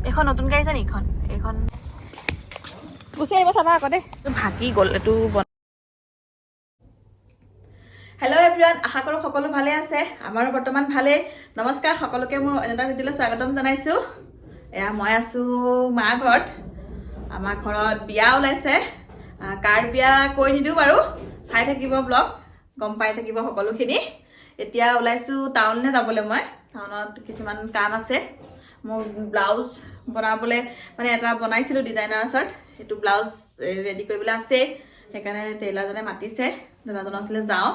এখন নতুনকৈ আহিছে নি এইখন গুচি আহিব চাবা আকৌ দেই ভাগি গ'ল এইটো। হেল্ল' এভৰিৱান, আশা কৰোঁ সকলো ভালে আছে। আমাৰো বৰ্তমান ভালেই। নমস্কাৰ সকলোকে মোৰ অন্য এটা ভিডিঅ'লৈ স্বাগতম জনাইছোঁ। এয়া মই আছোঁ মা ঘৰত। আমাৰ ঘৰত বিয়া ওলাইছে। কাৰ বিয়া কৈ নিদিওঁ বাৰু, চাই থাকিব ব্লগ, গম পাই থাকিব সকলোখিনি। এতিয়া ওলাইছোঁ টাউনলৈ যাবলৈ। মই টাউনত কিছুমান কাম আছে। মোৰ ব্লাউজ বনাবলৈ মানে এটা বনাইছিলোঁ ডিজাইনাৰ ওচৰত, সেইটো ব্লাউজ ৰেডি কৰিবলৈ আছেই। সেইকাৰণে টেইলাৰজনে মাতিছে, দাদাজনৰ ওচৰলৈ যাওঁ।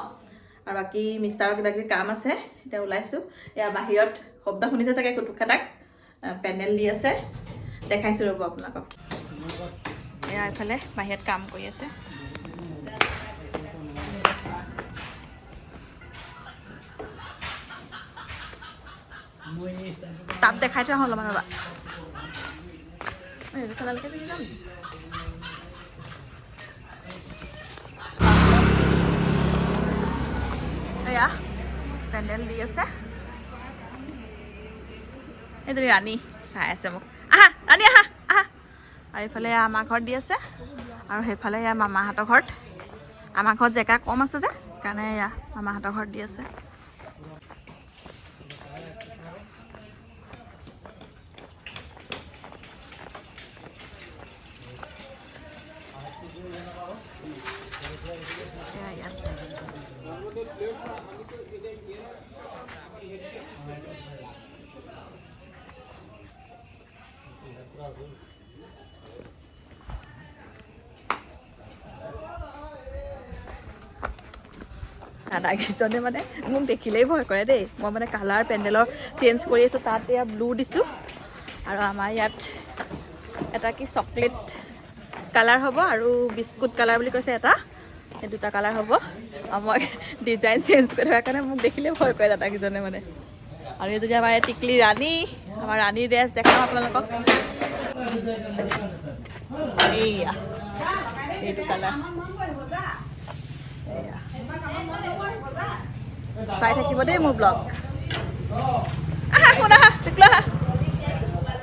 আৰু বাকী মিষ্টাৰৰ কিবা কিবি কাম আছে। এতিয়া ওলাইছোঁ। এয়া বাহিৰত শব্দ শুনিছে চাগে, কুটুক খাটাক পেণ্ডেল দি আছে, দেখাইছোঁ ৰ'ব আপোনালোকক। এয়া এইফালে বাহিৰত কাম কৰি আছে। তাত দেখাই থোৱা হ'ল অলপমান ৰ'বা। এয়া পেণ্ডেল দি আছে। এইটো ৰাণী চাই আছে মোক, আহা ৰাণী আহা আহা। আৰু এইফালে আমাৰ ঘৰত দি আছে, আৰু সেইফালে এয়া মামাহঁতৰ ঘৰত। আমাৰ ঘৰত জেগা কম আছে যে, সেইকাৰণে এয়া মামাহঁতৰ ঘৰত দি আছে। দাদাকেইজনে মানে মোক দেখিলেই ভয় কৰে দেই। মই মানে কালাৰ পেণ্ডেলৰ চেঞ্জ কৰি আছোঁ। তাত এয়া ব্লু দিছোঁ, আৰু আমাৰ ইয়াত এটা কি চকলেট কালাৰ হ'ব, আৰু বিস্কুট কালাৰ বুলি কৈছে এটা, সেই দুটা কালাৰ হ'ব। আৰু মই ডিজাইন চেঞ্জ কৰি থকাৰ কাৰণে মোক দেখিলেই ভয় কৰে দাদাকেইজনে মানে। আৰু এই যদি আমাৰ টিকলি ৰাণী, আমাৰ ৰাণীৰ ড্ৰেছ দেখাওঁ আপোনালোকক। এইয়া এইটো কালাৰ, চাই থাকিব দেই মোৰ ব্লগ। আহা শুন, আহা টিকলো আহা,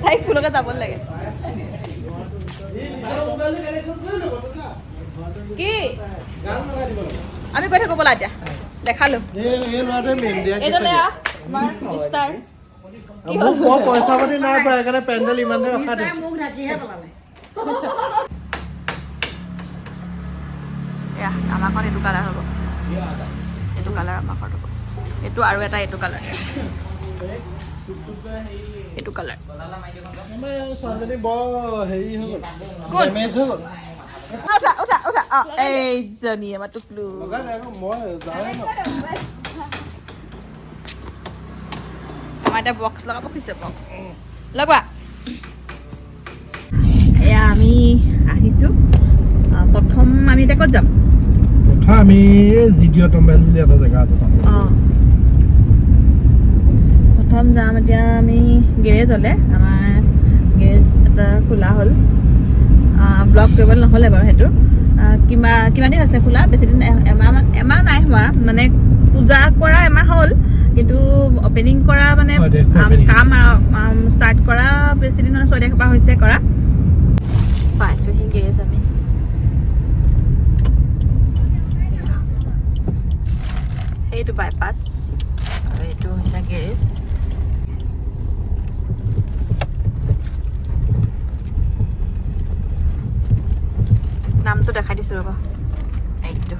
তাইক ফুলকে যাব লাগে। কি আমি কৈ থাকো ব'লা, এতিয়া দেখালো এইজনে আমাৰ মিষ্টাৰ। মই পইচা পাতি নাই পাই, সেইকাৰণে পেণ্ডেল ইমান দেৰি ৰখা দিছে। এয়া আমাৰ ঘৰত এইটো কালাৰ হ'ব, এইটো কালাৰ আমাৰ ঘৰত হ'ব। এইটো আৰু এটা এইটো কালাৰ, এইটো কালাৰ। ছোৱালীজনী বৰ হেৰি হৈ গ'ল, ডেমেজ হৈ গ'ল। উঠা উঠা উঠা। এইজনী আমাৰ টুকলু। আমাৰ এতিয়া বক্স লগাব খুজিছে, বক্স লগোৱা। এয়া আমি আহিছোঁ। প্ৰথম আমি এতিয়া ক'ত যাম? আমি জিডিঅ' টম্বাইল বুলি এটা জেগা আছে তাত। প্ৰথম যাম এতিয়া আমি গেৰেজলৈ। আমাৰ গেৰেজ এটা খোলা হ'ল, ব্লগ কৰিবলৈ নহ'লে বাৰু সেইটো। কিমান দিন আছে খোলা? বেছি দিন, এমাহ নাই হোৱা। মানে পূজা কৰা এমাহ হ'ল, কিন্তু অপেনিং কৰা মানে কাম ষ্টাৰ্ট কৰা বেছি দিন মানে 6 তাৰিখৰ হৈছে কৰা। পাইছোঁহি গেৰেজ আমি। সেইটো বাইপাছ, আৰু এইটো হৈছে গেৰেজ। নামটো দেখাই দিছোঁ ৰ'বা, এইটো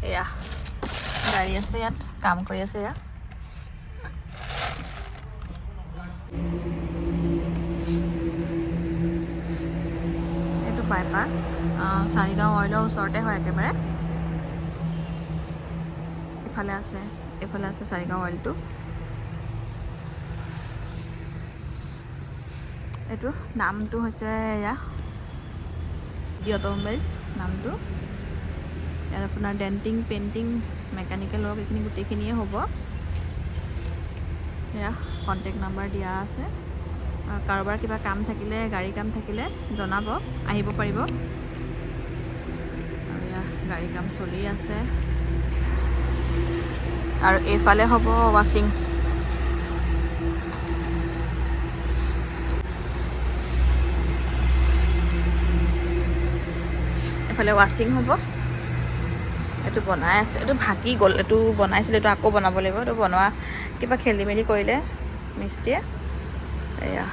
এয়া গাড়ী আছে, ইয়াত কাম কৰি আছে। এয়া এইটো বাইপাছ, চাৰিগাঁও অইলৰ ওচৰতে হয় একেবাৰে। এইফালে আছে চাৰিগাঁও অইলটো। এইটো নামটো হৈছে এয়া জিডিঅ' অট'মোবাইলছ নামটো। ইয়াত আপোনাৰ ডেণ্টিং, পেইণ্টিং, মেকানিকেল ৱৰ্ক এইখিনি গোটেইখিনিয়ে হ'ব। এয়া কণ্টেক্ট নাম্বাৰ দিয়া আছে। কাৰোবাৰ কিবা কাম থাকিলে, গাড়ী কাম থাকিলে জনাব, আহিব পাৰিব। আৰু এয়া গাড়ী কাম চলি আছে। আৰু এইফালে হ'ব ৱাশ্বিং এইফালে ৱাশ্বিং হ'ব। এইটো বনাই আছে, এইটো ভাগি গ'ল, এইটো বনাইছিলে, এইটো আকৌ বনাব লাগিব। এইটো বনোৱা কিবা খেলি মেলি কৰিলে মিস্ত্ৰীয়ে। এয়া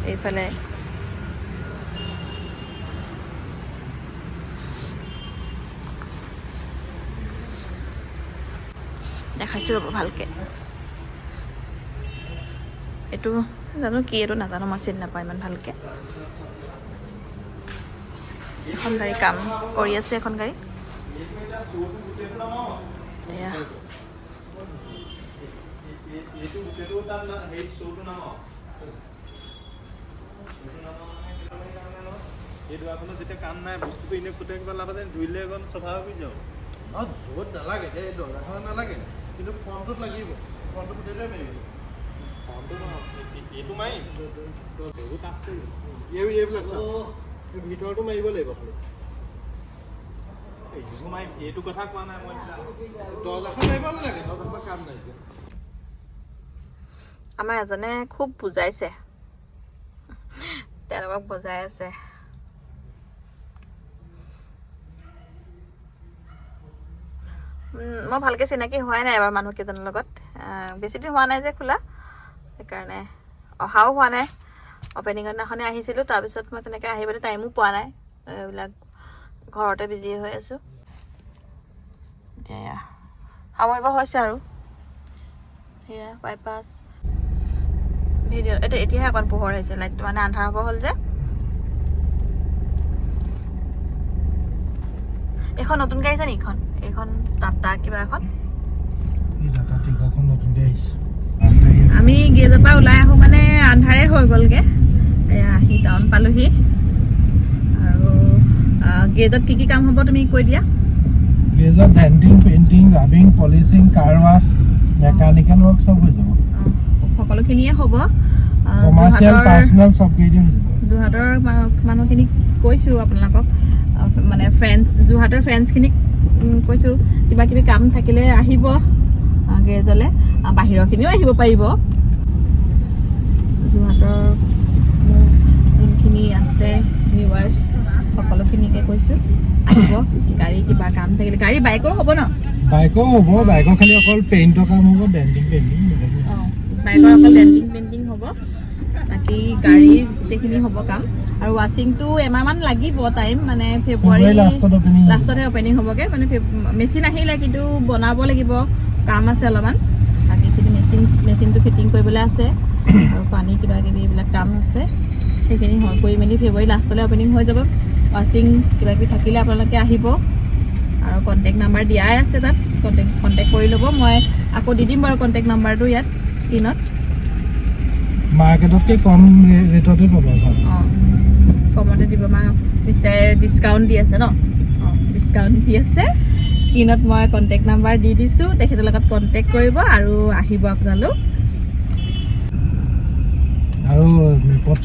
এইফালে দেখাইছোঁ ৰ'ব ভালকৈ। এইটো জানো কি, এইটো নাজানো, মই চিনি নাপাওঁ ইমান ভালকৈ। এখন গাড়ী কাম কৰি আছে, এখন গাড়ী। এয়া এই দুৱাখনত যেতিয়া কাম নাই, বস্তুটো এনেই ফুটে কিবা লাভ আছে, ধুইলে এখন চফা হৈ যাব। ধুবত নালাগে, এই দৰ্জাখনত নালাগে, কিন্তু ফ্ৰণ্টত লাগিব। ফ্ৰণ্টটো ফুটাই মাৰিব। ফ্ৰণ্টটো নহয়, এইটো মাৰি বহুত টাচ কৰিব। এইবিলাক ভিতৰটো মাৰিব লাগিব খালি। এইটো কথা কোৱা নাই মই, দৰ্জাখন মাৰিব নালাগে, দৰ্জাখনৰ কাম নাই। আমাৰ এজনে খুব বুজাইছে, তেওঁলোকক বুজাই আছে। মই ভালকৈ চিনাকি হোৱাই নাই এবাৰ মানুহকেইজনৰ লগত, বেছিদিন হোৱা নাই যে খোলা, সেইকাৰণে অহাও হোৱা নাই। অপেনিঙৰ দিনাখনে আহিছিলোঁ, তাৰপিছত মই তেনেকৈ আহিবলৈ টাইমো পোৱা নাই, এইবিলাক ঘৰতে বিজি হৈ আছোঁ। এতিয়া সামৰিব হৈছে আৰু সেয়া বাইপাছ ভিডিঅ'। এতিয়াহে অকণ পোহৰ আহিছে, লাইটটো মানে আন্ধাৰ হ'ব হ'ল যে। এইখন নতুনকৈ আহিছে নি? এইখন টাটা কিবা এখন। আমি গেজৰ পৰা ওলাই আহোঁ মানে আন্ধাৰে হৈ গ'লগৈ। এয়া আহি টাউন পালোহি। আৰু গেজত কি কি কাম হ'ব তুমি কৈ দিয়া। গেজত ডেন্টিং, পেইন্টিং, ৰাবিং, পলিচিং, কাৰ ৱাছ, মেকানিকেল ৱৰ্ক চব হৈ যাব। সকলোখিনিয়ে হ'ব। কমাৰ্চিয়েল, পাৰ্চনেল চব কেইটা হৈ যাব। যোৰহাটৰ মানুহখিনিক কৈছোঁ আপোনালোকক, মানে যোৰহাটৰ ফ্ৰেণ্ডছখিনিক কৈছোঁ, কিবা কিবি কাম থাকিলে আহিব গেৰেজলৈ। বাহিৰৰখিনিও আহিব পাৰিব। যোৰহাটৰ মোৰ যোনখিনি আছে ভিউৱাৰ্ছ সকলোখিনিকে কৈছোঁ আহিব। গাড়ী কিবা কাম থাকিলে, গাড়ী বাইকৰ হ'ব ন? বাইকো হ'ব, বাইকৰ খালি অকল পেইণ্টৰ কাম হ'ব, ডেন্টিং পেইণ্টিং। বাইকৰ অকল ডেন্টিং পেইণ্টিং হ'ব, বাকী গাড়ীৰ গোটেইখিনি হ'ব কাম। আৰু ৱাশ্বিংটো এমাহমান লাগিব টাইম, মানে ফেব্ৰুৱাৰী লাষ্টতহে অপেনিং হ'বগৈ। মানে মেচিন আহিলে, কিন্তু বনাব লাগিব, কাম আছে অলপমান। বাকীখিনি মেচিনটো ফিটিং কৰিবলৈ আছে, আৰু পানী কিবা কিবি এইবিলাক কাম আছে, সেইখিনি কৰি মেলি ফেব্ৰুৱাৰী লাষ্টলৈ অপেনিং হৈ যাব। ৱাশ্বিং কিবা কিবি থাকিলে আপোনালোকে আহিব, আৰু কণ্টেক্ট নাম্বাৰ দিয়াই আছে তাত, কণ্টেক্ট কৰি ল'ব। মই আকৌ দি দিম বাৰু কণ্টেক্ট নাম্বাৰটো ইয়াত স্ক্ৰীণত। মাৰ্কেটতকৈ কম ৰেটতে পাব। অঁ, কমতে দিব, মিষ্টাৰে ডিছকাউণ্ট দি আছে ন? অঁ, ডিছকাউণ্ট দি আছে। স্ক্ৰীণত মই কণ্টেক্ট নাম্বাৰ দি দিছোঁ, তেখেতৰ লগত কণ্টেক্ট কৰিব আৰু আহিব আপোনালোক। আৰু মেপত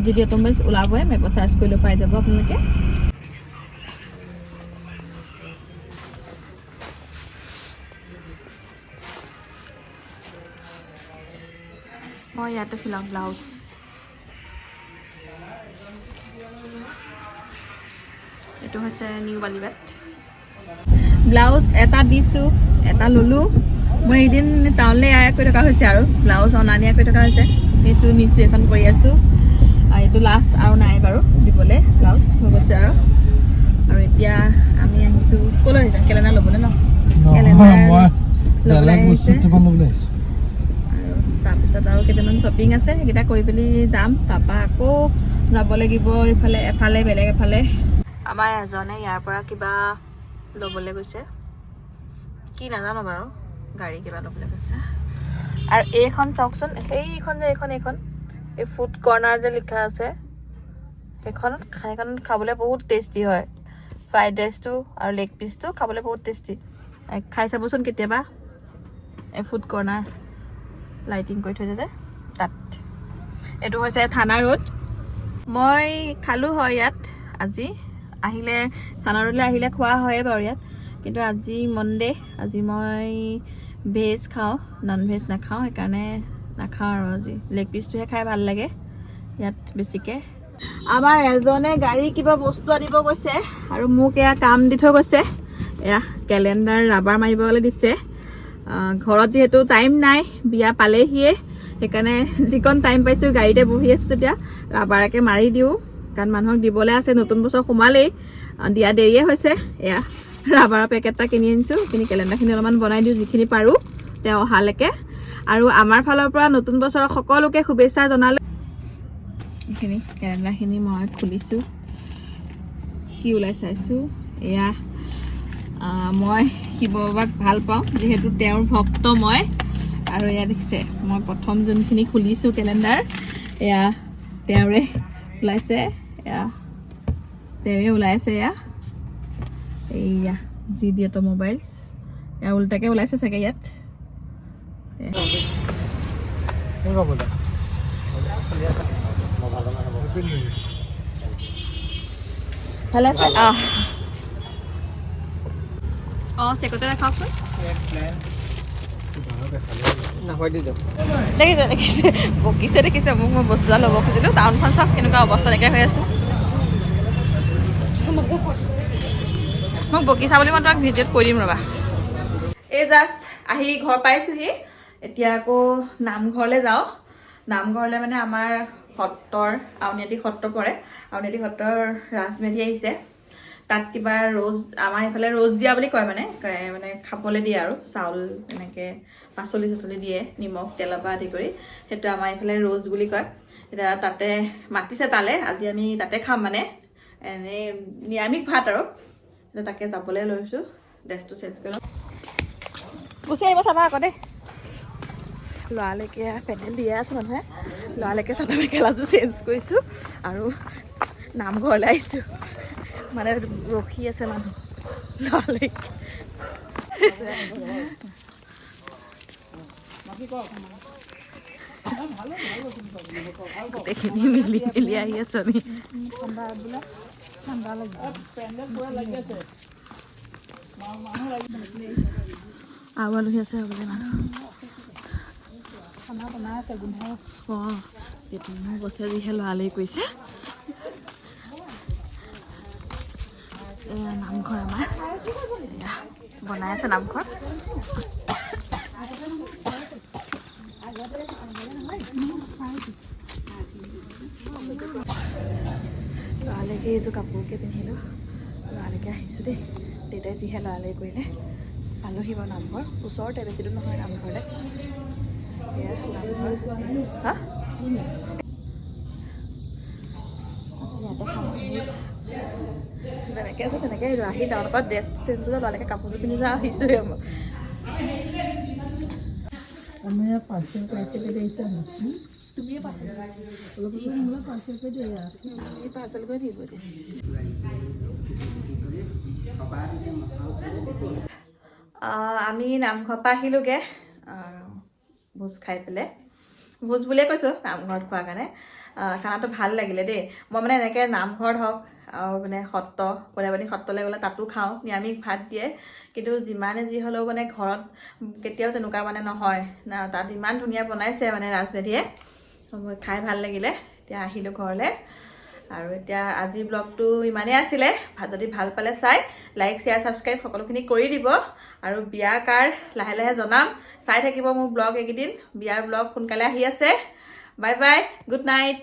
জিডি অট'মবাইলছ ওলাবই, মেপত চাৰ্চ কৰিলেও পাই যাব আপোনালোকে। মই ইয়াতে চিলাওঁ ব্লাউজ। এইটো হৈছে নিউ বালিবাট। ব্লাউজ এটা দিছোঁ, এটা ল'লোঁ। মই এদিন টাউনলৈ কৈ থকা হৈছে, আৰু ব্লাউজ অনা নিয়া কৰি থকা হৈছে। নিছোঁ এখন কৰি আছোঁ। এইটো লাষ্ট, আৰু নাই বাৰু দিবলৈ, ব্লাউজ হৈ গৈছে আৰু এতিয়া আমি আহিছোঁ ক'লৈ আহিছোঁ? কেলেণ্ডাৰ ল'বলৈ ন? কেলেণ্ডাৰ ল'বলৈ আহিছে। আৰু তাৰপিছত আৰু কেইটামান শ্বপিং আছে, সেইকেইটা কৰি পেলি যাম। তাৰপৰা আকৌ যাব লাগিব এফালে বেলেগ এফালে। আমাৰ এজনে ইয়াৰ পৰা কিবা ল'বলৈ গৈছে, কি নাজানো বাৰু, গাড়ী কিবা ল'বলৈ গৈছে। আৰু এইখন চাওকচোন, সেইখন যে এইখন এই ফুড কৰ্ণাৰ যে লিখা আছে, সেইখন খাবলৈ বহুত টেষ্টি হয়। ফ্ৰাইড ৰাইচটো আৰু লেগ পিচটো খাবলৈ বহুত টেষ্টি। খাই চাবচোন কেতিয়াবা। এই ফুড কৰ্ণাৰ লাইটিং কৰি থৈছে যে তাত। এইটো হৈছে থানা ৰোড। মই খালোঁ হয় ইয়াত আজি। থানা ৰোডলৈ আহিলে খোৱা হয়ে বাৰু ইয়াত, কিন্তু আজি মনডে, আজি মই ভেজ খাওঁ, নন ভেজ নাখাওঁ, সেইকাৰণে নাখাওঁ আৰু আজি। লেগ পিচটোহে খাই ভাল লাগে ইয়াত বেছিকৈ। আমাৰ এজনে গাড়ী কিবা বস্তু আনিব গৈছে আৰু মোক এয়া কাম দি থৈ গৈছে। এয়া কেলেণ্ডাৰ ৰাবাৰ মাৰিবলৈ দিছে। ঘৰত যিহেতু টাইম নাই, বিয়া পালেহিয়ে, সেইকাৰণে যিকণ টাইম পাইছোঁ গাড়ীতে বহি আছোঁ তেতিয়া ৰাবাৰকে মাৰি দিওঁ, কাৰণ মানুহক দিবলৈ আছে। নতুন বছৰ সোমালেই, দিয়া দেৰিয়ে হৈছে। এয়া ৰাবাৰৰ পেকেট এটা কিনি আনিছোঁ, এইখিনি কেলেণ্ডাৰখিনি অলপমান বনাই দিওঁ যিখিনি পাৰোঁ তেওঁ অহালৈকে। আৰু আমাৰ ফালৰ পৰা নতুন বছৰৰ সকলোকে শুভেচ্ছা জনালোঁ। এইখিনি কেলেণ্ডাৰখিনি মই খুলিছোঁ, কি ওলাই চাইছোঁ। এয়া মই শিৱ বাবাক ভাল পাওঁ, যিহেতু তেওঁৰ ভক্ত মই। আৰু এয়া দেখিছে মই প্ৰথম যোনখিনি খুলিছোঁ কেলেণ্ডাৰ, এয়া তেওঁৰে ওলাইছে, এয়া তেওঁৱে ওলাইছে। এয়া জিডি অটোমোবাইলছ, এয়া উল্টাকৈ ওলাইছে চাগে ইয়াত। ভালে আছে? চেকতে ৰাখকচোন। দেখিছে মোক। মই বস্তু এটা ল'ব খুজিলোঁ। টাউনখন চাওক কেনেকুৱা অৱস্থা নাইকিয়া হৈ আছোঁ। মোক বগিচা বুলি মই তোমাক ভিডিঅ'ত কৈ দিম ৰ'বা। এই জাষ্ট আহি ঘৰ পাইছোঁহি। এতিয়া আকৌ নামঘৰলৈ যাওঁ। নামঘৰলৈ মানে আমাৰ সত্ৰৰ আউনীআটী সত্ৰ পৰে। আউনীআটী সত্ৰৰ ৰাজমেধি আহিছে। তাত কিবা ৰ'জ, আমাৰ এইফালে ৰ'জ দিয়া বুলি কয়, মানে খাবলৈ দিয়ে আৰু চাউল এনেকৈ পাচলি চাচলি দিয়ে, নিমখ তেলৰ পৰা আদি কৰি। সেইটো আমাৰ এইফালে ৰ'জ বুলি কয়। এতিয়া তাতে মাতিছে তালৈ, আজি আমি তাতে খাম, মানে এনেই নিৰামিষ ভাত আৰু। এতিয়া তাকে যাবলৈ লৈছোঁ। ড্ৰেছটো চেঞ্জ কৰি লওঁ। গুচি আহিব চাবা আকৌ দেই। ল'ৰালৈকে পেণ্ডেল দিয়ে আছে মানুহে। ল'ৰালৈকে চাদৰ মেখেলাযোৰ চেঞ্জ কৰিছোঁ আৰু নামঘৰলৈ আহিছোঁ। মানে ৰখি আছে মানুহ ল'ৰালৈকে। গোটেইখিনি মিলি মিলি আহি আছোঁ আমি। আৰু আলহী আছে বোলে মানুহ। বনাই আছে, গোন্ধাই আছে। এইটো মোৰ বছে যিহে লৰালৰি কৰিছে। এয়া নামঘৰ আমাৰ, এয়া বনাই আছে নামঘৰ। লৰালৈকে এইযোৰ কাপোৰকে পিন্ধিলোঁ। লৰালৈকে আহিছোঁ দেই। দেউতাই যিহে লৰালৰি কৰিলে। আলহী বাৰু নামঘৰ ওচৰতে, বেছি দূৰ নহয় নামঘৰলৈ। এয়া নামঘৰ। হা যেনেকৈ আছে তেনেকৈ আহিলোঁ। আহি টাউনৰ পৰা ড্ৰেছ চেঞ্জ কৰি ল'ৰালৈকে কাপোৰযোৰ পিন্ধি যোৱা আহিছোঁহে মই। পাৰ্চেল কৰি দিব দিয়া। আমি নামঘৰৰ পৰা আহিলোঁগৈ ভোজ খাই পেলাই। ভোজ বুলিয়ে কৈছোঁ, নামঘৰত খোৱাৰ কাৰণে। খানাটো ভাল লাগিলে দেই। মই মানে এনেকৈ নামঘৰত হওক আৰু মানে সত্ৰ, কইনাবাৰী সত্ৰলৈ গ'লে তাতো খাওঁ, নিৰামিষ ভাত দিয়ে। কিন্তু যিমানে যি হ'লেও মানে ঘৰত কেতিয়াও তেনেকুৱা মানে নহয় না। তাত ইমান ধুনীয়া বনাইছে মানে ৰাজমেধিয়ে, খাই ভাল লাগিলে। এতিয়া আহিলোঁ ঘৰলৈ। আৰু এতিয়া আজিৰ ব্লগটো ইমানেই আছিলে। যদি ভাল পালে চাই লাইক শ্বেয়াৰ ছাবস্ক্ৰাইব সকলোখিনি কৰি দিব। আৰু বিয়া কাৰ লাহে লাহে জনাম। চাই থাকিব মোৰ ব্লগ এইকেইদিন। বিয়াৰ ব্লগ সোনকালে আহি আছে। Bye bye, good night.